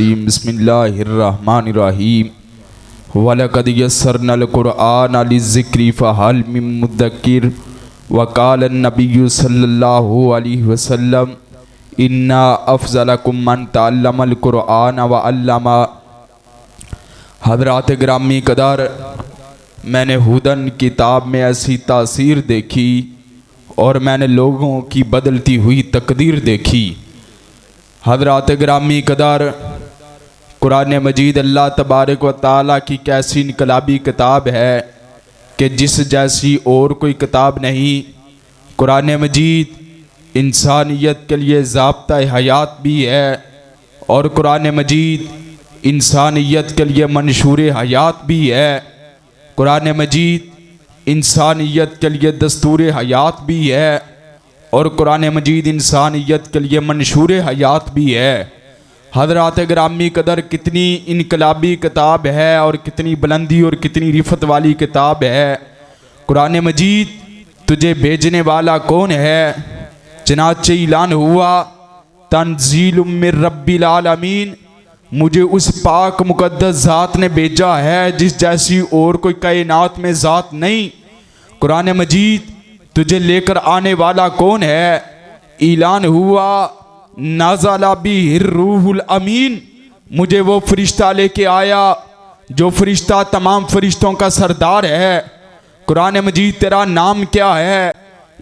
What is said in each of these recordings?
बिस्मिल्लाहिर्रहमानिर्रहीम वलक़द यस्सरनल क़ुरआन लिज़्ज़िक्रि फ़हल मिन मुद्दक्किर वक़ाल नबिय्यु सल्लल्लाहु अलैहि वसल्लम इन्ना अफ़ज़लकुम मन तअल्लमल क़ुरआन व अल्लमा। हज़रात ग्रामी कदर, मैंने हुदन किताब में ऐसी तासीर देखी और मैंने लोगों की बदलती हुई तकदीर देखी। हज़रात ग्रामी कदर, कुरान मजीद अल्लाह तबारक व तआला की कैसी इनकलाबी किताब है कि जिस जैसी और कोई किताब नहीं। कुरान मजीद इंसानियत के लिए ज़ाब्ता हयात भी है और कुरान मजीद इंसानियत के लिए मंशूर हयात भी है। कुरान मजीद इंसानियत के लिए दस्तूर हयात भी है और कुरान मजीद इंसानियत के लिए मंशूर हयात भी है। हज़रात ग्रामी कदर, कितनी इनकलाबी किताब है और कितनी बुलंदी और कितनी रिफत वाली किताब है। कुरान मजीद तुझे भेजने वाला कौन है? चनाचे ऐलान हुआ तंजीलुम मिर रब्बिल आलमीन, मुझे उस पाक मुकद्दस ज़ात ने भेजा है जिस जैसी और कोई कायनात में ज़ात नहीं। कुरान मजीद तुझे लेकर आने वाला कौन है? ऐलान हुआ नाज़ला बिहिर रूहुल अमीन, मुझे वो फरिश्ता लेके आया जो फरिश्ता तमाम फरिश्तों का सरदार है। कुरान मजीद तेरा नाम क्या है?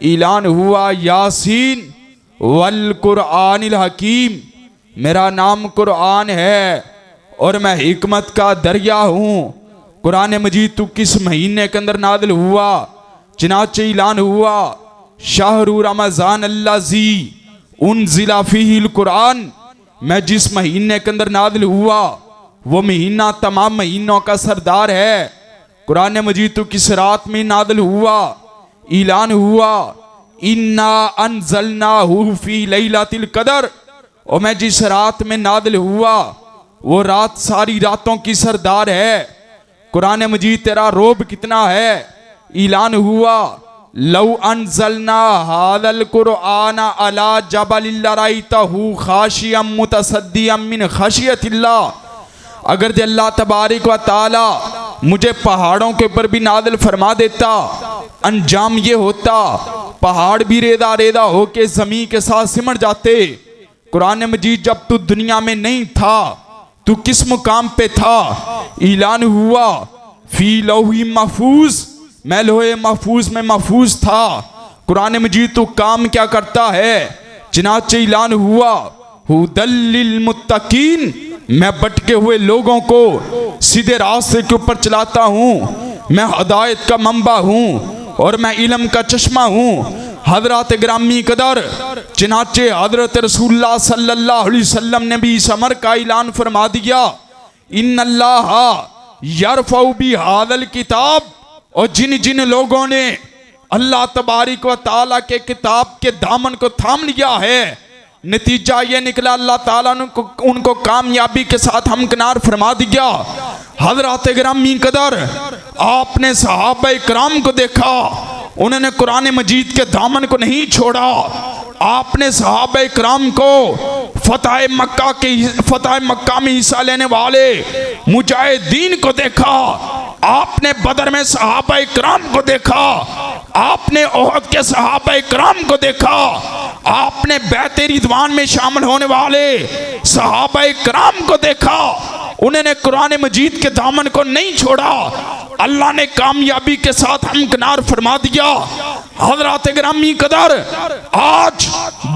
ऐलान हुआ यासीन वल कुरआनिल हकीम, मेरा नाम कुरआन है और मैं हिकमत का दरिया हूँ। कुरान मजीद तू किस महीने के अंदर नादिल हुआ? चनाचे ऐलान हुआ शाहरु रमज़ान अल्लज़ी उनज़िला फ़ीहिल कुरान, मैं जिस महीने के अंदर नादिल हुआ वो महीना तमाम महीनों का सरदार है। कुरान मजीद तू किस रात में नादिल हुआ? ऐलान हुआ इन्ना अनज़लनाहु फ़ी लैलतिल क़दर, और मैं जिस रात में नादिल हुआ वो रात सारी रातों की सरदार है। कुरान मजीद तेरा रोब कितना है? ऐलान हुआ लौ अनज़लना हाज़ल कुरआन अला जबलिन लरअयतहु खाशियम मुतसद्दियम मिन खशियतिल्लाह, अगर जे अल्लाह तबारक व तआला मुझे पहाड़ों के ऊपर भी नादिल फरमा देता, अंजाम ये होता पहाड़ भी रेदा रेदा होके ज़मीन के साथ सिमट जाते। कुरान मजीद जब तू दुनिया में नहीं था तू किस मुकाम पे था? ऐलान हुआ फी लौही महफूज, मैं लोहे महफूज में महफूज था। कुरान मजीद तू काम क्या करता है? चनाचे ऐलान हुआ हुदल लिल मुत्तकीन, मैं भटके हुए लोगों को सीधे रास्ते के ऊपर चलाता हूँ। मैं हिदायत का मंबा हूँ और मैं इल्म का चश्मा हूँ। हज़रात ग्रामी कदर, चनाचे हज़रत रसूलुल्लाह सल्लल्लाहु अलैहि वसल्लम ने भी इस अमर का ऐलान फरमा दिया इन्नल्लाह यरफ़उ बिहाज़ल किताब, और जिन जिन लोगों ने अल्लाह तबारक व तआला के किताब के दामन को थाम लिया है, नतीजा ये निकला अल्लाह ताला ने उनको कामयाबी के साथ हमकिनार फरमा दिया। हज़रात ग्रामी कदर, आपने सहाबा इकराम को देखा, उन्होंने कुरान मजीद के दामन को नहीं छोड़ा। आपने सहाबा इकराम को फतह मक्का में हिस्सा लेने वाले मुजाहिदीन को देखा। आपने बदर में सहाबा इकराम को देखा, आपने ओहद के सहाबा इकराम को देखा, आपने बैत रिदवान में शामिल होने वाले सहाबा इकराम को देखा। उन्होंने कुरान मजीद के दामन को नहीं छोड़ा, अल्लाह ने कामयाबी के साथ हमकिनार फरमा दिया। हज़रात ग्रामी कदर, आज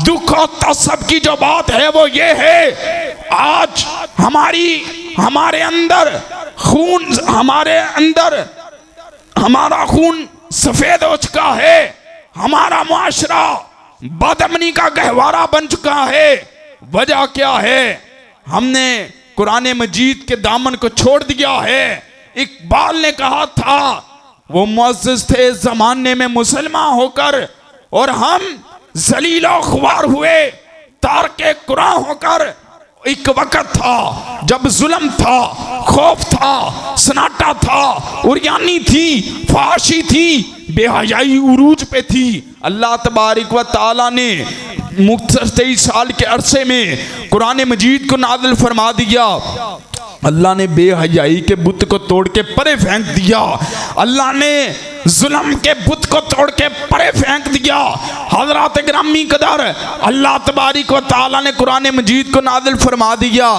दुख और तअस्सुब की जो बात है वो ये है, आज हमारे अंदर हमारा खून सफेद हो चुका है, हमारा मुआशरा बदअमनी का गहवारा बन चुका है। वजह क्या है? हमने कुरान मजीद के दामन को छोड़ दिया है। इकबाल ने कहा था वो मुअज़्ज़ज़ थे जमाने में मुसलमान होकर और हम ज़लील और ख्वार हुए तारके कुरान होकर। एक वक़्त था जब जुल्म था, खौफ था, सन्नाटा था, उरियानी थी, फाशी थी, बेहयाई उरूज पे थी। अल्लाह तबारक व तआला ने मुख्तर 23 साल के अरसे में कुरान मजीद को नाज़िल फरमा दिया। अल्लाह ने बेहयाई के बुत को तोड़ के परे फेंक दिया। अल्लाह ने जुल्म के बुत को तोड़ के परे फेंक दिया। हज़रात गिरामी कदर, अल्लाह तबारिक व तआला ने कुरान मजीद को नाज़िल फरमा दिया।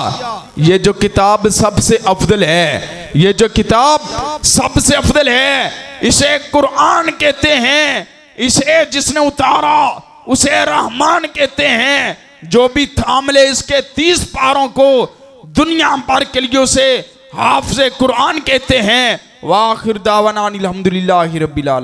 ये जो किताब सबसे अफजल है, ये जो किताब सबसे अफजल है, इसे कुरान कहते हैं। इसे जिसने उतारा उसे रहमान कहते हैं। जो भी थाम ले इसके 30 पारों को, दुनिया भर के लिए उसे हाफ़िज़े कुरान कहते हैं। वाखिर दावाना अनिल हम्दुलिल्लाहि रब्बिल आलमीन।